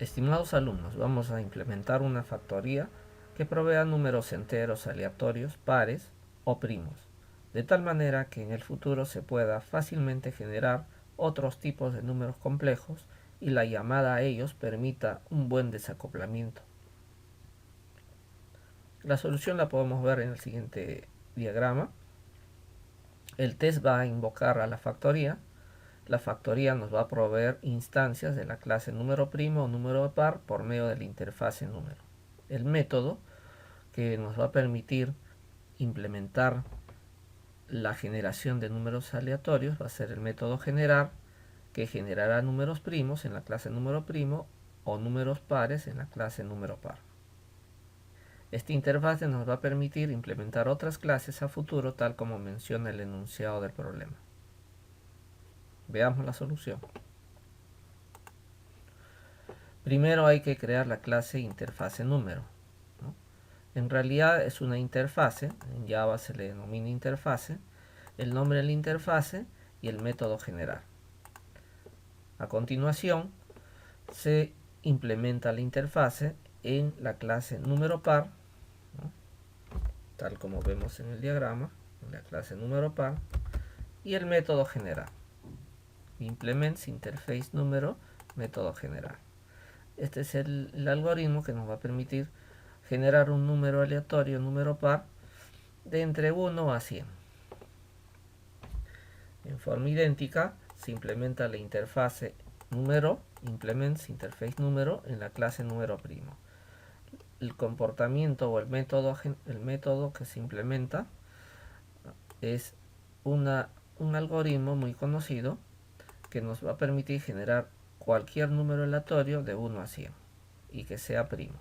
Estimados alumnos, vamos a implementar una factoría que provea números enteros aleatorios, pares o primos, de tal manera que en el futuro se pueda fácilmente generar otros tipos de números complejos y la llamada a ellos permita un buen desacoplamiento. La solución la podemos ver en el siguiente diagrama. El test va a invocar a la factoría. La factoría nos va a proveer instancias de la clase número primo o número par por medio de la interfase número. El método que nos va a permitir implementar la generación de números aleatorios va a ser el método generar, que generará números primos en la clase número primo o números pares en la clase número par. Esta interfase nos va a permitir implementar otras clases a futuro, tal como menciona el enunciado del problema. Veamos la solución. Primero hay que crear la clase interfase número, ¿no? En realidad es una interfase, en Java se le denomina interfase, el nombre de la interfase y el método generar. A continuación se implementa la interfase en la clase número par, ¿no? Tal como vemos en el diagrama, en la clase número par, y el método generar. Implements interface número, método generar. Este es el algoritmo que nos va a permitir generar un número aleatorio, número par, de entre 1 a 100. En forma idéntica se implementa la interfase número, implements interface número, en la clase número primo. El comportamiento o el método que se implementa es un algoritmo muy conocido que nos va a permitir generar cualquier número aleatorio de 1 a 100 y que sea primo.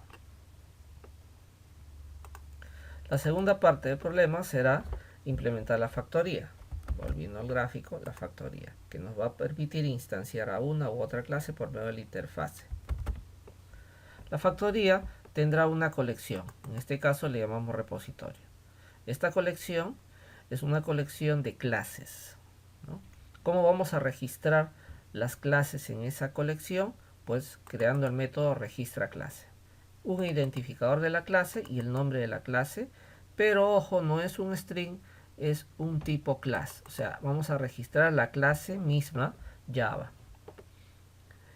La segunda parte del problema será implementar la factoría. Volviendo al gráfico, la factoría, que nos va a permitir instanciar a una u otra clase por medio de la interfase. La factoría tendrá una colección, en este caso le llamamos repositorio. Esta colección es una colección de clases, ¿no? ¿Cómo vamos a registrar las clases en esa colección? Pues creando el método registra clase. Un identificador de la clase y el nombre de la clase, pero ojo, no es un string, es un tipo class. O sea, vamos a registrar la clase misma Java.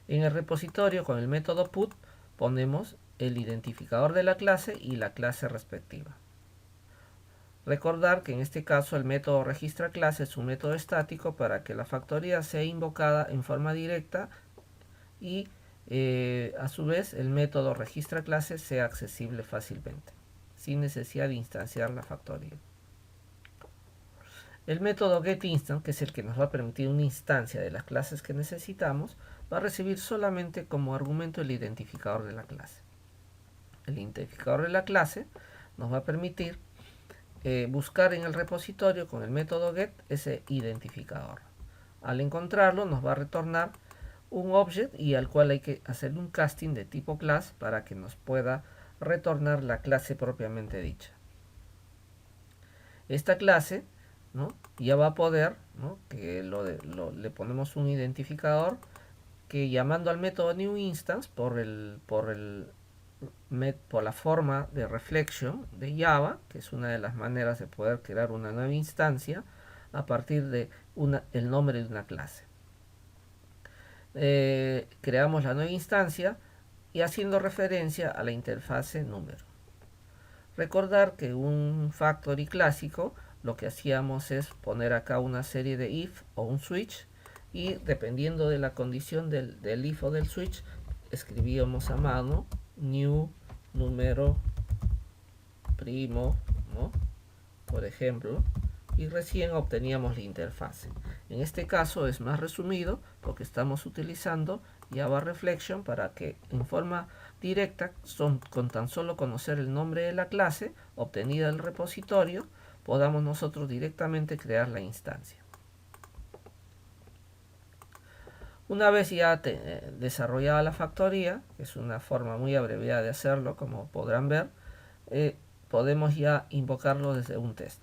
En el repositorio con el método put ponemos el identificador de la clase y la clase respectiva. Recordar que en este caso el método registra clase es un método estático para que la factoría sea invocada en forma directa y a su vez el método registra clase sea accesible fácilmente, sin necesidad de instanciar la factoría. El método getInstance, que es el que nos va a permitir una instancia de las clases que necesitamos, va a recibir solamente como argumento el identificador de la clase. El identificador de la clase nos va a permitir buscar en el repositorio con el método get ese identificador. Al encontrarlo nos va a retornar un object y al cual hay que hacerle un casting de tipo class para que nos pueda retornar la clase propiamente dicha. Esta clase, ¿no?, ya va a poder, ¿no?, que le ponemos un identificador que llamando al método newInstance por la forma de reflection de Java, que es una de las maneras de poder crear una nueva instancia a partir de el nombre de una clase. Creamos la nueva instancia y haciendo referencia a la interfase número. Recordar que un factory clásico lo que hacíamos es poner acá una serie de if o un switch y dependiendo de la condición del if o del switch escribíamos a mano new número primo, ¿no?, por ejemplo, y recién obteníamos la interfase. En este caso es más resumido porque estamos utilizando Java Reflection para que en forma directa, con tan solo conocer el nombre de la clase obtenida del repositorio, podamos nosotros directamente crear la instancia. Una vez ya desarrollada la factoría, que es una forma muy abreviada de hacerlo, como podrán ver, podemos ya invocarlo desde un test.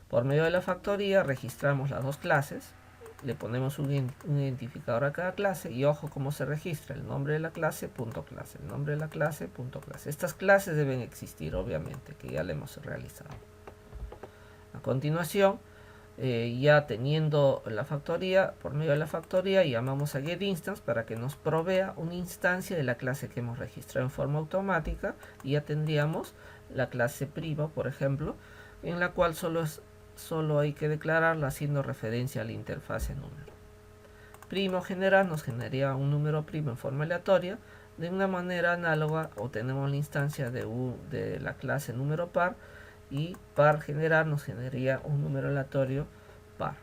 Por medio de la factoría registramos las dos clases, le ponemos un identificador a cada clase y ojo cómo se registra el nombre de la clase, punto clase, el nombre de la clase, punto clase. Estas clases deben existir, obviamente, que ya le hemos realizado. A continuación, ya teniendo la factoría, por medio de la factoría llamamos a getInstance para que nos provea una instancia de la clase que hemos registrado en forma automática, y ya tendríamos la clase prima, por ejemplo, en la cual solo hay que declararla haciendo referencia a la interfase número. Primo general nos generaría un número primo en forma aleatoria. De una manera análoga obtenemos la instancia de la clase número par, y par general nos generaría un número aleatorio par.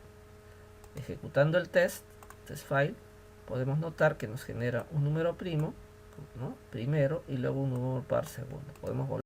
Ejecutando el test file, podemos notar que nos genera un número primo, ¿no?, primero, y luego un número par segundo. Podemos volver